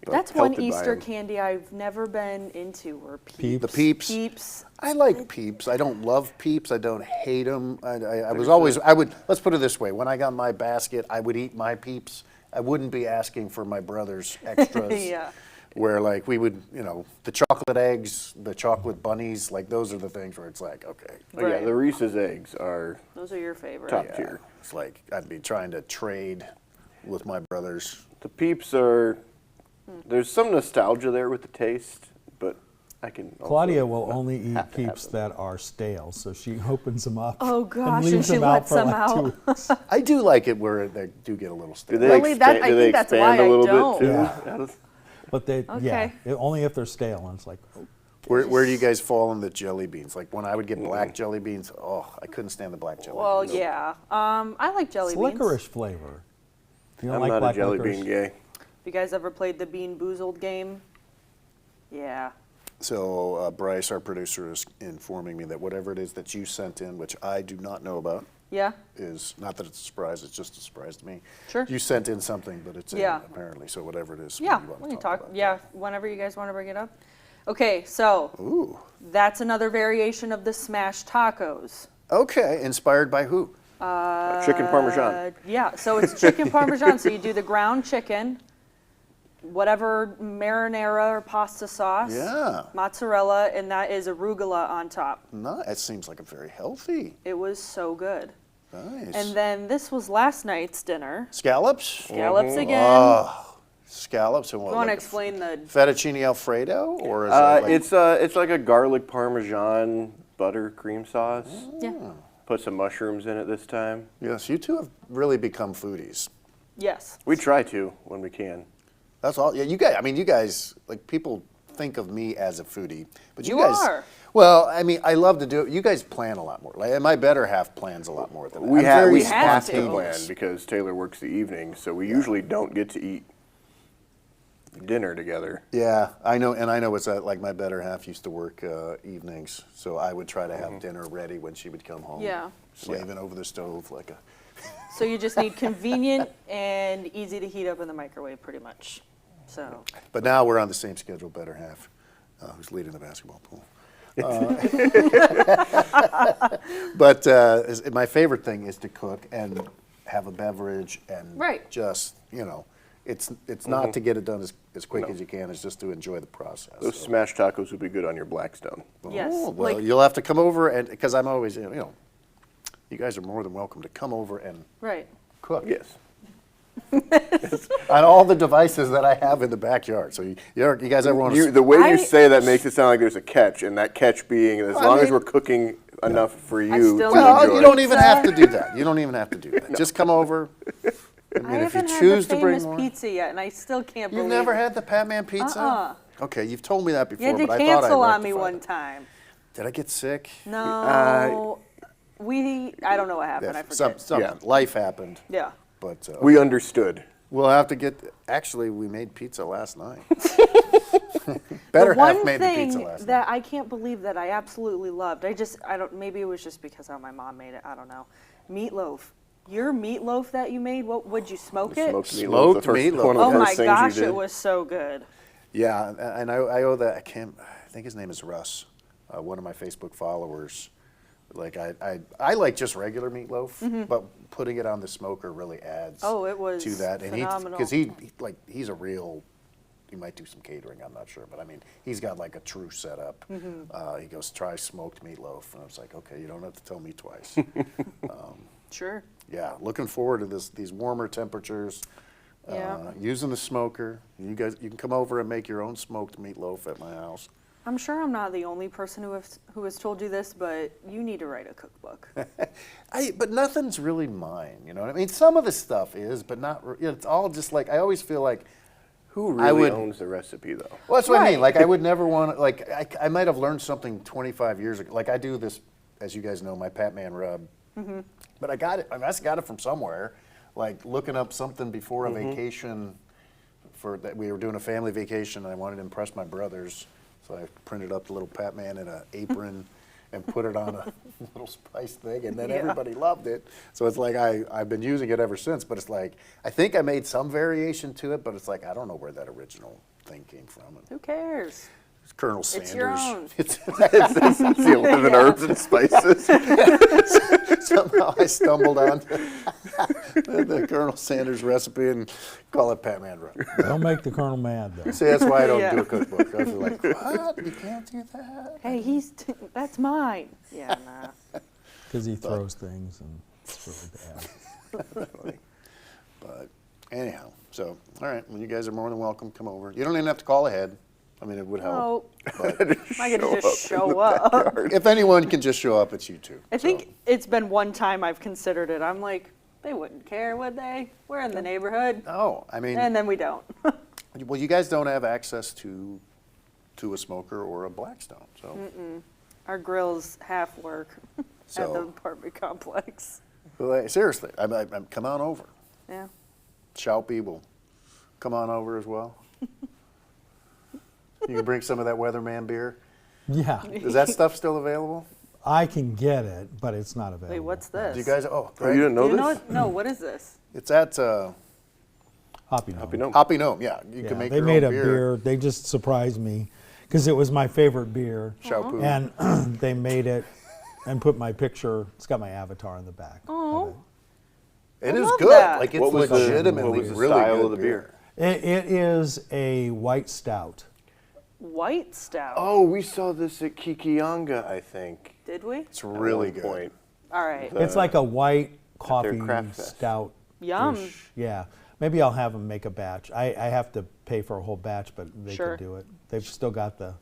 That's one pelted by Easter 'em. candy I've never been into. Or peeps. Peeps. The Peeps. Peeps. I like Peeps. I don't love Peeps. I don't hate them. I was always, let's put it this way. When I got my basket, I would eat my Peeps. I wouldn't be asking for my brother's extras. Yeah. Where like we would, the chocolate eggs, the chocolate bunnies, like those are the things where it's like, okay. Oh, yeah, Right. the Reese's eggs are Those are your favorite. Top Yeah, tier. it's like I'd be trying to trade with my brothers. the Peeps are. There's some nostalgia there with the taste, but I can. Also, Claudia will only eat have to have Peeps them. that are stale, so she opens them up. Oh, gosh, and, leaves and she them out lets for them like out. 2 weeks. I do like it where they do get a little stale. Do they Really? expand, I do they think that's expand why a I little don't. bit too? Yeah. Out of- But they, Okay. only if they're stale. And it's like, oh, Where do you guys fall in the jelly beans? Like when I would get black jelly beans, I couldn't stand the black jelly Well, beans. yeah. I like jelly it's beans. licorice flavor. You don't I'm like not a black jelly licorice? bean gay. You guys ever played the Bean Boozled game? Yeah. So Bryce, our producer, is informing me that whatever it is that you sent in, which I do not know about, Yeah? is not that it's a surprise, it's just a surprise to me. Sure. You sent in something, but it's Yeah. in apparently, so whatever it is. Yeah, you wanna we can talk. about Yeah, whenever you guys want to bring it up. Okay, so that. Ooh. that's another variation of the smash tacos. Okay, inspired by who? Chicken Parmesan. Yeah, so it's chicken parmesan. So you do the ground chicken, whatever marinara or pasta sauce, Yeah. mozzarella, and that is arugula on top. No, it seems like a very healthy. It was so good. Nice. And then this was last night's dinner. Scallops? Scallops again. Oh, scallops and what? you want to like explain the? fettuccine Alfredo, or is it like It's like a garlic Parmesan butter cream sauce. Yeah. Put some mushrooms in it this time. Yes, you two have really become foodies. Yes. We try to when we can. That's all. Yeah, you guys. I mean, you guys. Like people think of me as a foodie, but you You guys. are. Well, I mean, I love to do it. You guys plan a lot more. Like, and my better half plans a lot more than We I'm have very we have have to spontaneous. plan because Taylor works the evening, so we usually don't get to eat dinner together. Yeah, I know, and I know it's like my better half used to work evenings, so I would try to have dinner ready when she would come home. Yeah. Slaving over the stove like a. So you just need convenient and easy to heat up in the microwave, pretty much. So. But now we're on the same schedule, better half, who's leading the basketball pool. But my favorite thing is to cook and have a beverage and Right. just, it's not to get it done as quick No. as you can, it's just to enjoy the process. Those So- smash tacos would be good on your Blackstone. Yes. Oh, well, like, you'll have to come over and, because I'm always, you guys are more than welcome to come over and right. cook. Yes. On all the devices that I have in the backyard. So you guys ever want to? The way I- you say that makes it sound like there's a catch, and that catch being as long as we're cooking enough for you still to don't- Well, enjoy. you don't even have to do that. You don't even have to do that. Just come over. And I if you haven't choose had the to bring famous more. pizza yet, and I still can't You've believe never it. had the Pat Man pizza? Uh-uh. Okay, you've told me that before, You had to but I thought I cancel on me rectified one it. time. Did I get sick? No. I don't know what happened. I forget. Something. Yeah. Life happened. Yeah. But We understood. we'll have to get. Actually, we made pizza last night. Better The one half made the pizza thing last that night. I can't believe that I absolutely loved. Maybe it was just because how my mom made it. I don't know. Meatloaf. Your meatloaf that you made, would you smoke it? Smoked meatloaf. Smoked the first- meatloaf. One of the Oh first my things you gosh, did. it was so good. Yeah, and I owe that. I think his name is Russ, one of my Facebook followers. Like I like just regular meatloaf, but putting it on the smoker really adds Oh, it was to that. phenomenal. Because he's a real, he might do some catering, I'm not sure, but I mean, he's got like a true setup. He goes, try smoked meatloaf, and I was like, okay, you don't have to tell me twice. Sure. Yeah, looking forward to these warmer temperatures. Yeah. Using the smoker. You can come over and make your own smoked meatloaf at my house. I'm sure I'm not the only person who has told you this, but you need to write a cookbook. But nothing's really mine, you know what I mean? Some of the stuff is, but not. It's all just like I always feel like. Who really owns the recipe, though? Well, that's what I mean. Right. Like I would never want to. Like I might have learned something 25 years ago. Like I do this, as you guys know, my Pat Man rub. But I got it. I must have got it from somewhere. Like looking up something before a vacation. That we were doing a family vacation, and I wanted to impress my brothers. So I printed up the little Pat Man in an apron and put it on a little spice thing, and then Yeah. everybody loved it. So it's like I've been using it ever since, but it's like, I think I made some variation to it, but it's like, I don't know where that original thing came from. Who cares? It's Colonel Sanders. It's your own. It's It's the 11 herbs and spices. somehow I stumbled on the Colonel Sanders recipe and call it Pat Man rub. Don't make the Colonel mad, though, See, that's why I don't Yeah. do a cookbook. I feel like, what? You can't do that? Hey, that's mine. Yeah, nah. because he throws things and it's really bad. But anyhow, so, all right, well, you guys are more than welcome. Come over. You don't even have to call ahead. I mean, it would help. Oh, I gotta just show up. If anyone can just show up, it's you two. I think it's been one time I've considered it. I'm like, they wouldn't care, would they? We're in the neighborhood. Oh, I mean, And then we don't. well, you guys don't have access to a smoker or a Blackstone, so. Our grill's half work at So- the apartment complex. Well, seriously, I'm come on over. Yeah. Shalpy will come on over as well. You can bring some of that Weatherman beer. Yeah, Is that stuff still available? I can get it, but it's not available. Wait, what's this? Do you guys? Oh, Greg, you didn't know Do you this? know what? No, what is this? It's at Hoppy Gnome. Happy Gnome. Hoppy Gnome. Yeah, you Yeah, can make they your made own a beer. They just surprised me because it was my favorite beer, Shao-Pu. and they made it and put my picture. It's got my avatar in the back. Oh. It I is love good. that. Like it's What was legitimately the really style good of the beer? It is a white stout. White stout. Oh, we saw this at Kikiyanga, I think. Did we? It's really at one good. point. All right. It's like a white coffee craft fest. stout. Yum. Yeah. Maybe I'll have them make a batch. I have to pay for a whole batch, but they Sure. can do it. They've still got the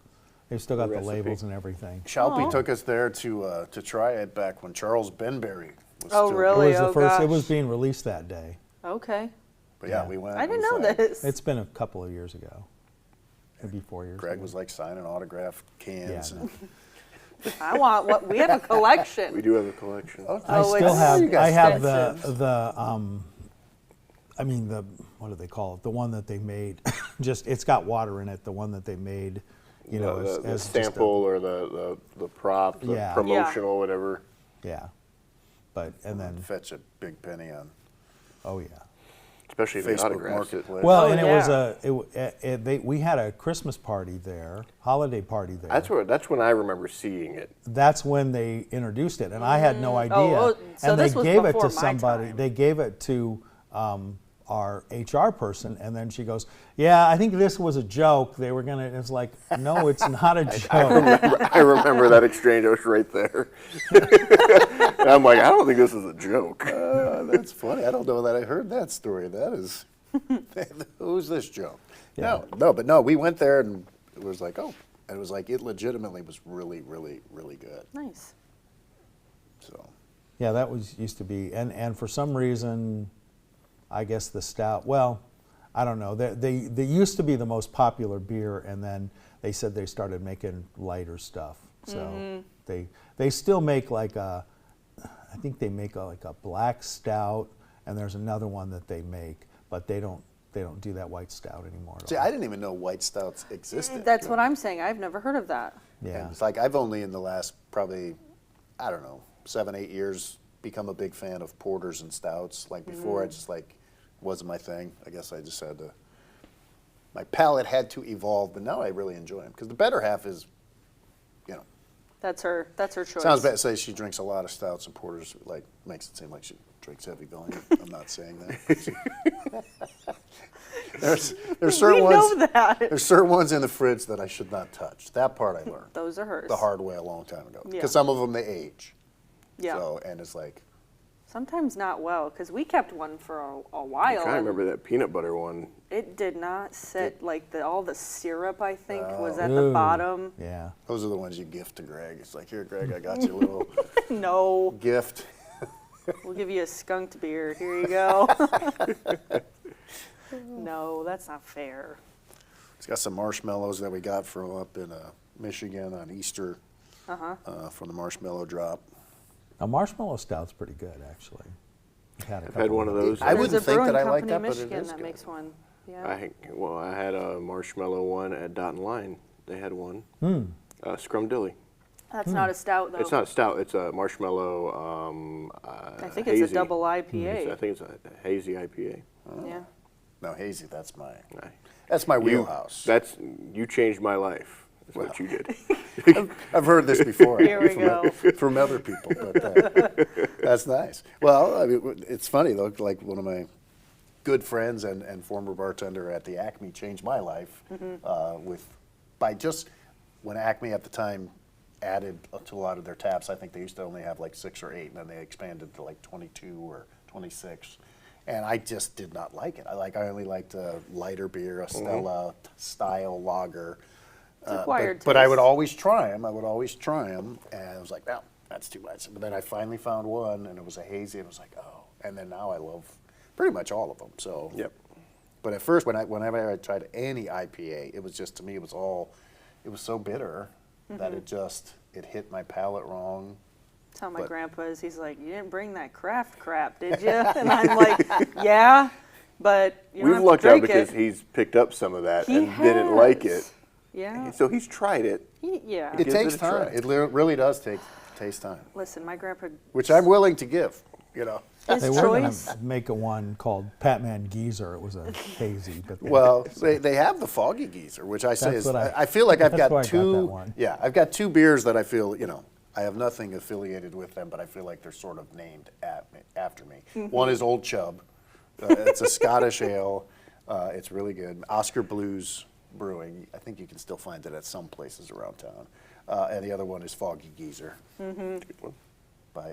recipe. labels and everything. Shalpy took us there to try it back when Charles Benberry was Oh, still. really? It was the Oh, first. It gosh. was being released that day. Okay. But yeah, Yeah. we went. I didn't It know was like- this. It's been a couple of years ago, maybe 4 years. Greg ago. was like signing autographed cans. Yeah, and, I want what we have a collection. We do have a collection. I Oh, still it's have. I have expensive. I mean the what do they call it? The one that they made. Just it's got water in it. The one that they made. You know, the as just a- sample or the prop, the Yeah. promotional, whatever. yeah, but and then fetch a big penny on oh yeah. Especially if they Facebook autographs it. Marketplace. Well, Oh, and it was yeah. we had a Christmas party there, holiday party there. That's when I remember seeing it. That's when they introduced it, and I had no idea. Oh, so and they this was gave it before to my somebody. time. They gave it to our HR person, and then she goes, "Yeah, I think this was a joke. They were gonna." It's like, no, it's not a joke. I remember that exchange. I was right there. And I'm like, I don't think this is a joke. That's funny. I don't know that I heard that story. That is, who's this joke? Yeah. No. We went there and it was like, oh, and it was like it legitimately was really, really, really good. Nice. So Yeah, that was used to be, and for some reason, I guess the stout. Well, I don't know. They used to be the most popular beer, and then they said they started making lighter stuff. So they still make like a, I think they make like a black stout, and there's another one that they make, but they don't do that white stout anymore. At see, all. I didn't even know white stouts existed. That's what I'm saying. I've never heard of that. Yeah. And it's like I've only in the last probably, I don't know, 7-8 years become a big fan of porters and stouts. Like before, I just like wasn't my thing. I guess I just had to. My palate had to evolve, but now I really enjoy them because the better half is, you know, That's her choice. Sounds bad to say she drinks a lot of stouts and porters, like, makes it seem like she drinks heavy going. I'm not saying that. There's certain We know that. There's certain ones in the fridge that I should not touch. That part I learned Those are hers. the hard way a long time ago. Yeah. Because some of them, they age. Yeah. So, and it's like, Sometimes not well, because we kept one for a while. I and remember that peanut butter one. It did not sit, like all the syrup, I think, was at the Ooh. bottom. Yeah. those are the ones you gift to Greg. It's like, here, Greg, I got you a little No, gift. we'll give you a skunked beer. Here you go. No, that's not fair. It's got some marshmallows that we got from up in Michigan on Easter from the marshmallow drop. A marshmallow stout's pretty good, actually. I've had, I've had one of those. I wouldn't There's a think that brewing I like company in that, but it Michigan is that good. makes one. Yeah. I had a marshmallow one at Dot and Line. They had one. Scrumdiddly. That's not a stout, though. It's not stout. It's a marshmallow. I think it's a hazy. double IPA. I think it's a hazy IPA. Yeah. No, hazy, that's my You- wheelhouse. You changed my life. That's what you did. I've heard this before. Here we go. From other people, but that's nice. Well, I mean, it's funny though. Like one of my good friends and former bartender at the Acme changed my life by just when Acme at the time added to a lot of their taps. I think they used to only have like 6 or 8, and then they expanded to like 22 or 26. And I just did not like it. I only liked a lighter beer, a Stella style lager. acquired But I taste. would always try them. And I was like, no, that's too much. But then I finally found one, and it was a hazy, and I was like, oh. And then now I love pretty much all of them. So. Yep. But at first, whenever I tried any IPA, it was just, to me, it was so bitter that it hit my palate wrong. That's how my But- grandpa is. He's like, you didn't bring that craft crap, did you? And I'm like, yeah, but you don't We've have to lucked out drink because it. he's picked up some of that He and didn't like has. it. Yeah. So he's tried it. Yeah. It Gives takes it a try. time. It really does take time, Listen, my grandpa, which I'm willing to give. his They were going choice. to make a one called Patman Geezer. It was a hazy, but Well, they have the Foggy Geezer, which I say That's is, what I feel like I've that's got why I got two. that one. Yeah, I've got 2 beers that I feel, I have nothing affiliated with them, but I feel like they're sort of named after me. One is Old Chub. It's a Scottish ale. It's really good. Oscar Blues Brewing. I think you can still find it at some places around town. And the other one is Foggy Geezer. Good one.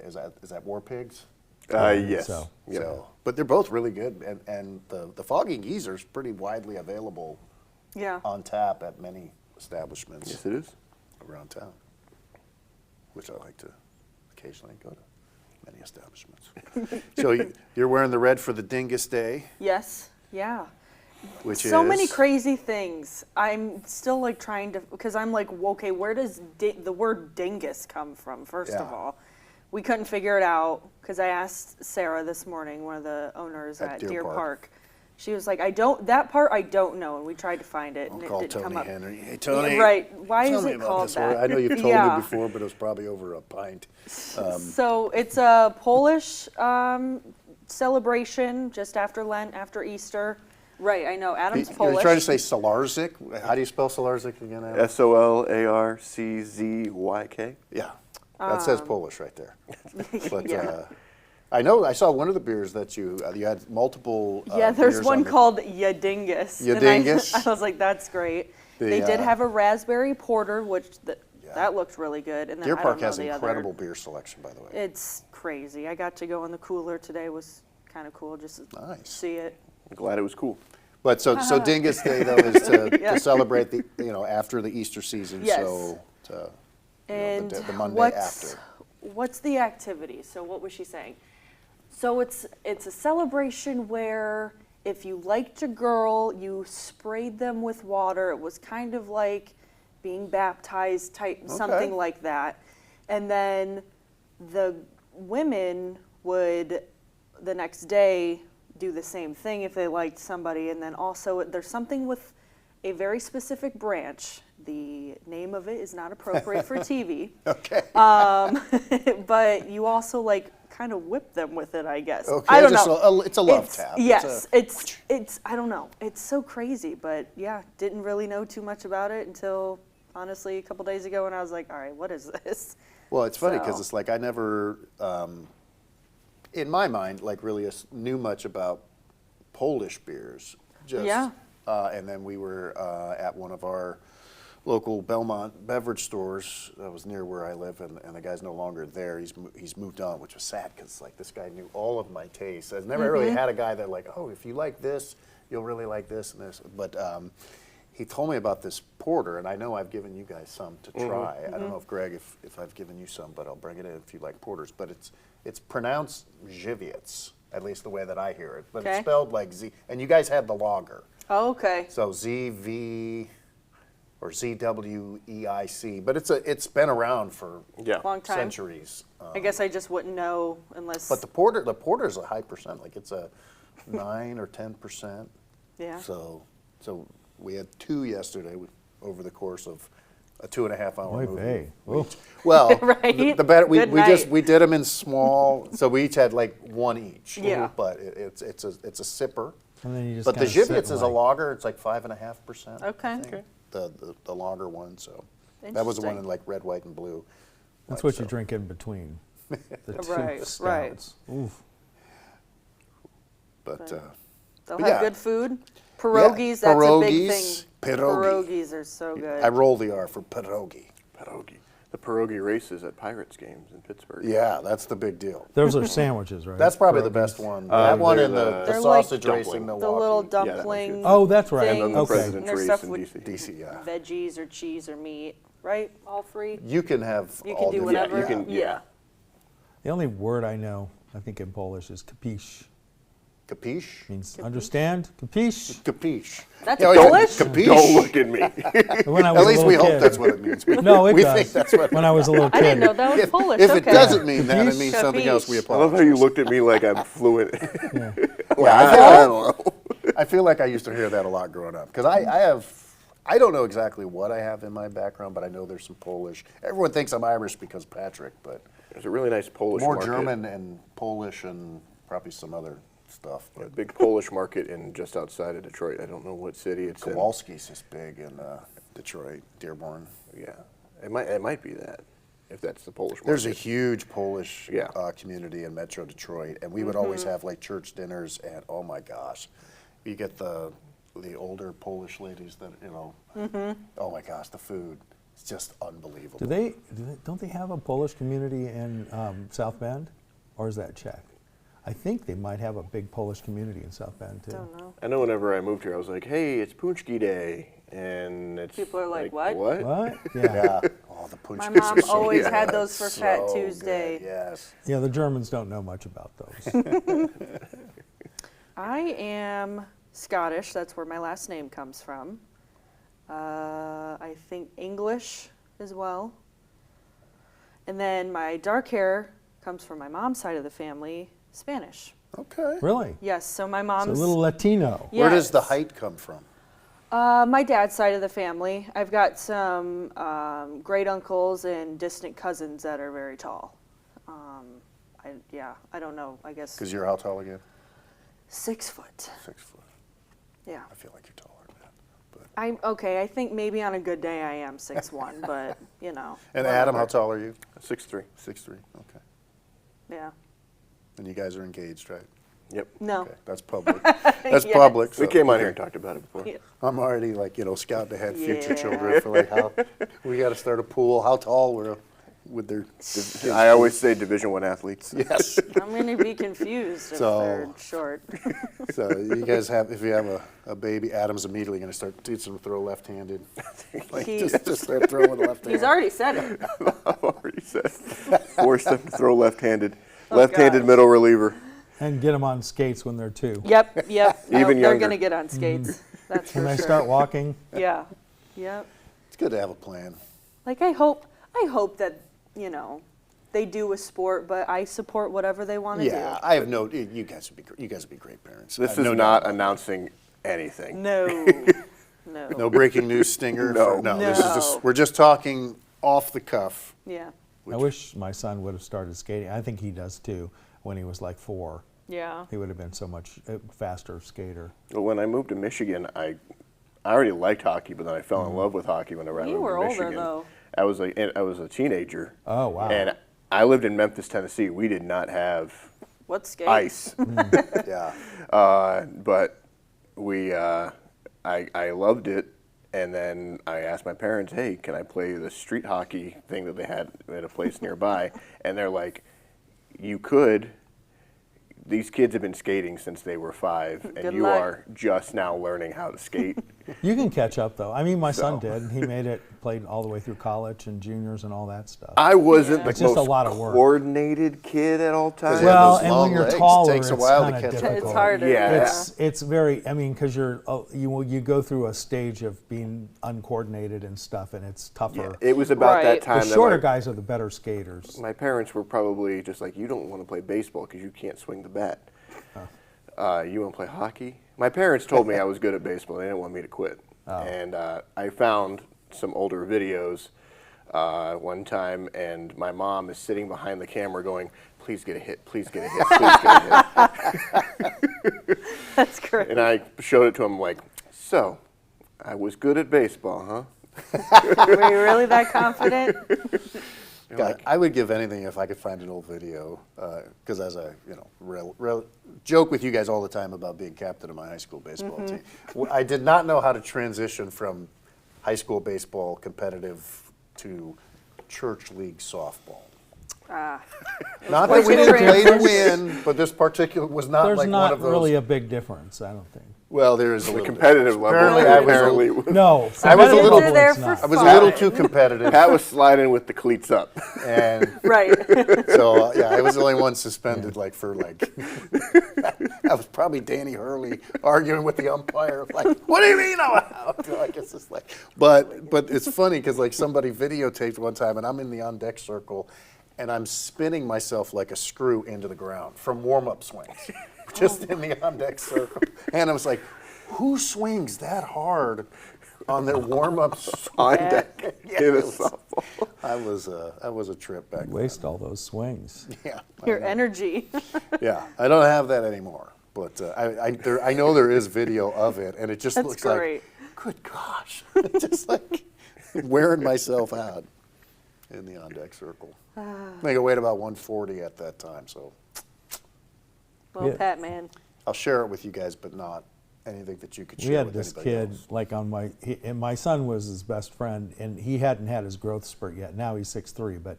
Is that War Pigs? Yes. so. Yep. So, but they're both really good, and the Foggy Geezer is pretty widely available Yeah. on tap at many establishments Yes, it is. around town, which I like to occasionally go to many establishments. So you're wearing the red for the Dingus Day, Yes. Yeah. which is So many crazy things. I'm still like trying to, because I'm like, okay, where does the word dingus come from, first of Yeah. all? We couldn't figure it out, because I asked Sarah this morning, one of the owners At at Deer Deer Park. Park. She was like, that part I don't know, and we tried to find it, I'll and it call didn't Tony come up. Henry. Hey Tony, Yeah, right. Why tell is me it about called this one. that? I know you've told Yeah. me before, but it was probably over a pint. So it's a Polish celebration just after Lent, after Easter. Right, I know. Adam's You're Polish. trying to say Solarzik? How do you spell Solarzik again, Adam? SOLARCZYK. Yeah, that says Polish right there. But Yeah. I know I saw one of the beers that you had multiple. Yeah, there's beers one on the- called Yadingus. And Yadingus? I was like, that's great. The, They did have a raspberry porter, which Yeah. that looked really good. And then Deer I Park don't know has the incredible other. beer selection, by the way. It's crazy. I got to go in the cooler today. Was kind of cool just to Nice. see it. I'm glad it was cool. But so Dingus Day though is to, Yeah. to celebrate the after the Easter season. Yes. So to, And the Monday what's after. what's the activity? So what was she saying? So it's a celebration where if you liked a girl, you sprayed them with water. It was kind of like being baptized type, something like that. And then the women would the next day do the same thing if they liked somebody. And then also there's something with a very specific branch. The name of it is not appropriate for TV. Okay. But you also like kind of whip them with it, I guess. Okay, I don't just know. it's a love tap. Yes, it's I don't know. It's so crazy, but yeah, didn't really know too much about it until honestly, a couple days ago, and I was like, all right, what is this? Well, it's funny because So- it's like I never, in my mind, like really knew much about Polish beers. Just, Yeah. And then we were at one of our local Belmont beverage stores that was near where I live, and the guy's no longer there. He's moved on, which was sad because like this guy knew all of my tastes. I've never really had a guy that like, oh, if you like this, you'll really like this and this. But he told me about this porter, and I know I've given you guys some to try. I don't know if Greg, if I've given you some, but I'll bring it in if you like porters. But it's pronounced Żywiec, at least the way that I hear it. But it's Okay. spelled like Z. And you guys had the lager. Oh, okay. So ZV or ZWEIC, but it's been around for Yeah. Long time. centuries. I guess I just wouldn't know unless. But the porter's a high percent, like it's a 9 or 10%. yeah. So we had 2 yesterday over the course of a 2.5-hour Oy movie. vey. Oof. Well, Right? the better Good we night. did them in small, so we each had like one each. Yeah. But it's a sipper. And then you just But the kinda sit Żywiec is a like- lager. It's like 5.5%. Okay. I think. Okay. The lager one. So that was the one Interesting. in like red, white, and blue. That's Like what you so. drink in between the two Right, stouts. right. Oof. But They'll but have yeah. good food. Pierogies, that's a big thing. pierogi. Pierogies are so good. I roll the R for pierogi. Pierogi. The pierogi races at Pirates games in Pittsburgh. Yeah, that's the big deal. Those are sandwiches, right? That's probably the Pierogies. best one. That one they're and the They're like sausage race in dumpling. Milwaukee. the little that one's dumpling. good. Oh, that's right. And then the things. Okay. President's And there's race stuff in with DC. DC, yeah. Veggies or cheese or meat, right? All three. You can have You all can do different- whatever. you can- yeah. The only word I know, I think in Polish, is capiche. Capiche? Means understand? Capiche? Capiche. That's Yeah, Polish? Capiche. Don't look at me. When I was At a least we little hope kid. that's what it means. No, it we does. think that's what When I was a little kid. I didn't know that was Polish. If okay. it doesn't mean that, it Capiche? means something else. We Capiche. I love apologize. how you looked at me like I'm fluent. Yeah. I don't know. I feel like I used to hear that a lot growing up because I don't know exactly what I have in my background, but I know there's some Polish. Everyone thinks I'm Irish because Patrick, but There's a really nice Polish more market. German and Polish and probably some other stuff. A But big Polish market in just outside of Detroit. I don't know what city it's in. Kowalski's is big in Detroit, Dearborn. Yeah, it might be that, if that's the Polish market. There's a huge Polish Yeah. community in Metro Detroit, and we would always have like church dinners, and oh my gosh, you get the older Polish ladies that oh my gosh, the food is just unbelievable. Don't they have a Polish community in South Bend? Or is that Czech? I think they might have a big Polish community in South Bend too. Don't know. I know whenever I moved here, I was like, hey, it's Punchki Day. And it's People are like, what? What? What? Yeah. Yeah, oh the punch. My mom always had those for Fat So Tuesday. good, yes. Yeah, the Germans don't know much about those. I am Scottish. That's where my last name comes from. I think English as well. And then my dark hair comes from my mom's side of the family, Spanish. Okay. Really? Yes, so my It's mom's. a little Latino. Where does the Yes. height come from? My dad's side of the family. I've got some great uncles and distant cousins that are very tall. I don't know. I guess Because you're how tall again? 6 foot. 6 foot. Yeah. I feel like you're taller than that. But. I'm okay. I think maybe on a good day I am 6'1", but And Adam, how tall are you? 6'3". 6'3". Okay. Yeah. And you guys are engaged, right? Yep. No. Okay, that's public. That's Yes. public. We so- came out here and talked about it before. Yeah. I'm already like, scouting ahead future Yeah. children for like how we got to start a pool. How tall we're with their kids. I always say Division I athletes. Yes. I'm going to be confused if So- they're short. So you guys have, if you have a baby, Adam's immediately going to start teaching him to throw left-handed. Like He- just start throwing with left hand. He's already said it. I've already said. Force them to throw left-handed. Left-handed gosh. middle reliever. And get them on skates when they're 2. Yep. Even They're younger. going to get on skates. That's for When they sure. start walking, Yeah. Yep. It's good to have a plan. Like I hope that they do a sport, but I support whatever they want to Yeah, I have no. You guys would be great parents. This I is have no not doubt. announcing anything. do. No. No breaking news stinger. No. No. This is No. just we're just talking off the cuff. Yeah. I wish my son would have started skating. I think he does too. When he was like 4, Yeah. he would have been so much faster skater. But when I moved to Michigan, I I already liked hockey, but then I fell in love with hockey whenever I You lived were in older, Michigan. though. I was a teenager. Oh, wow. And I lived in Memphis, Tennessee. We did not have What skate? ice, Yeah. but I loved it. And then I asked my parents, "Hey, can I play the street hockey thing that they had at a place nearby?" And they're like, "You could. These kids have been skating since they were 5, and Good you luck. are just now learning how to skate." You can catch up, though. I mean, my son So. did. He made it, played all the way through college and juniors and all that stuff. I wasn't the It's just a most lot of work. coordinated kid at all times. Well, those and long when you're legs, taller, takes a it's while to kind catch of up. difficult. It's harder. Yeah. It's very. I mean, because you go through a stage of being uncoordinated and stuff, and it's tougher. Yeah, it was about that Right. time The that shorter guys are the better skaters. my parents were probably just like, "You don't want to play baseball because you can't swing the bat. You want to play hockey?" My parents told me I was good at baseball. They didn't want me to quit. And I found some older videos one time, and my mom is sitting behind the camera going, "Please get a hit, please get a hit, please get a hit." That's great. And I showed it to him like, "So, I was good at baseball, huh?" Were you really that confident? God, I would give anything if I could find an old video, because as a joke with you guys all the time about being captain of my high school baseball team. I did not know how to transition from high school baseball competitive to church league softball. Not that we didn't play to win, but this particular was not There's like one not of those. really a big difference, I don't think. Well, there is a The little competitive difference. level. Apparently, No, I was a little- competitive there it's for not. I was a little too competitive, Pat was sliding with the cleats up. and Right. so yeah, I was the only one suspended for I was probably Danny Hurley arguing with the umpire like, "What do you mean I'm out?" Like it's just like, but it's funny because like somebody videotaped one time and I'm in the on deck circle, and I'm spinning myself like a screw into the ground from warm up swings, just in the on deck circle, and I was like, "Who swings that hard on their warm up On deck Yeah, in a it was- softball. That was a trip back then. Waste all those swings. Yeah. Your energy. Yeah, I don't have that anymore, but I know there is video of it, and it just That's looks great. like, good gosh, just like wearing myself out in the on-deck circle. I think I weighed about 140 at that time, so Well, Yeah. Pat, man. I'll share it with you guys, but not anything that you could share We had with this anybody kid, else. like and my son was his best friend, and he hadn't had his growth spurt yet. Now he's 6'3", but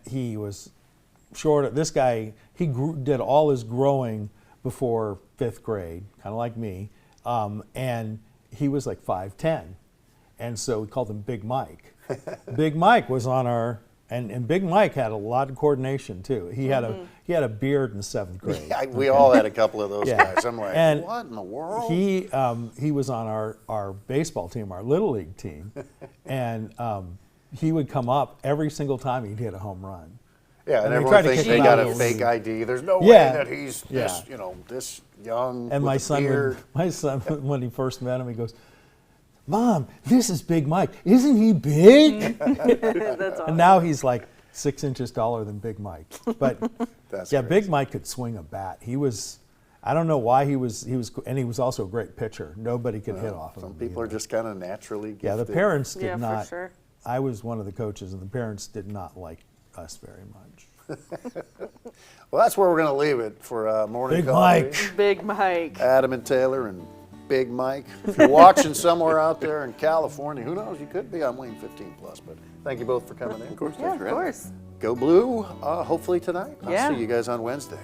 he was short. This guy, did all his growing before 5th grade, kind of like me, and he was like 5'10", and so we called him Big Mike. Big Mike was on our, and Big Mike had a lot of coordination too. He had a beard in the 7th grade. Yeah, we all had a couple of those Yeah. guys. I'm like, And what in the world? He was on our baseball team, our little league team, and he would come up every single time he'd hit a home run. Yeah, and we everyone tried to thinks kick they him got out a of the fake league. ID. There's no Yeah. way that he's this, Yeah. this young And with my a son, beard. when he first met him, he goes, "Mom, this is Big Mike. Isn't he big?" That's awesome. And now he's like 6 inches taller than Big Mike. But That's yeah, crazy. Big Mike could swing a bat. I don't know why and he was also a great pitcher. Nobody could hit off of him. Some people are just kind of naturally gifted. Yeah, the parents did Yeah, for not. sure. I was one of the coaches, and the parents did not like us very much. Well, that's where we're going to leave it for morning Big coffee. Mike. Big Mike. Adam and Taylor and Big Mike. If you're watching somewhere out there in California, who knows? You could be on Wayne 15 Plus. But thank you both for coming in. Of course, Yeah, thanks of for having me. course. Go Blue. Hopefully tonight. I'll Yeah. see you guys on Wednesday.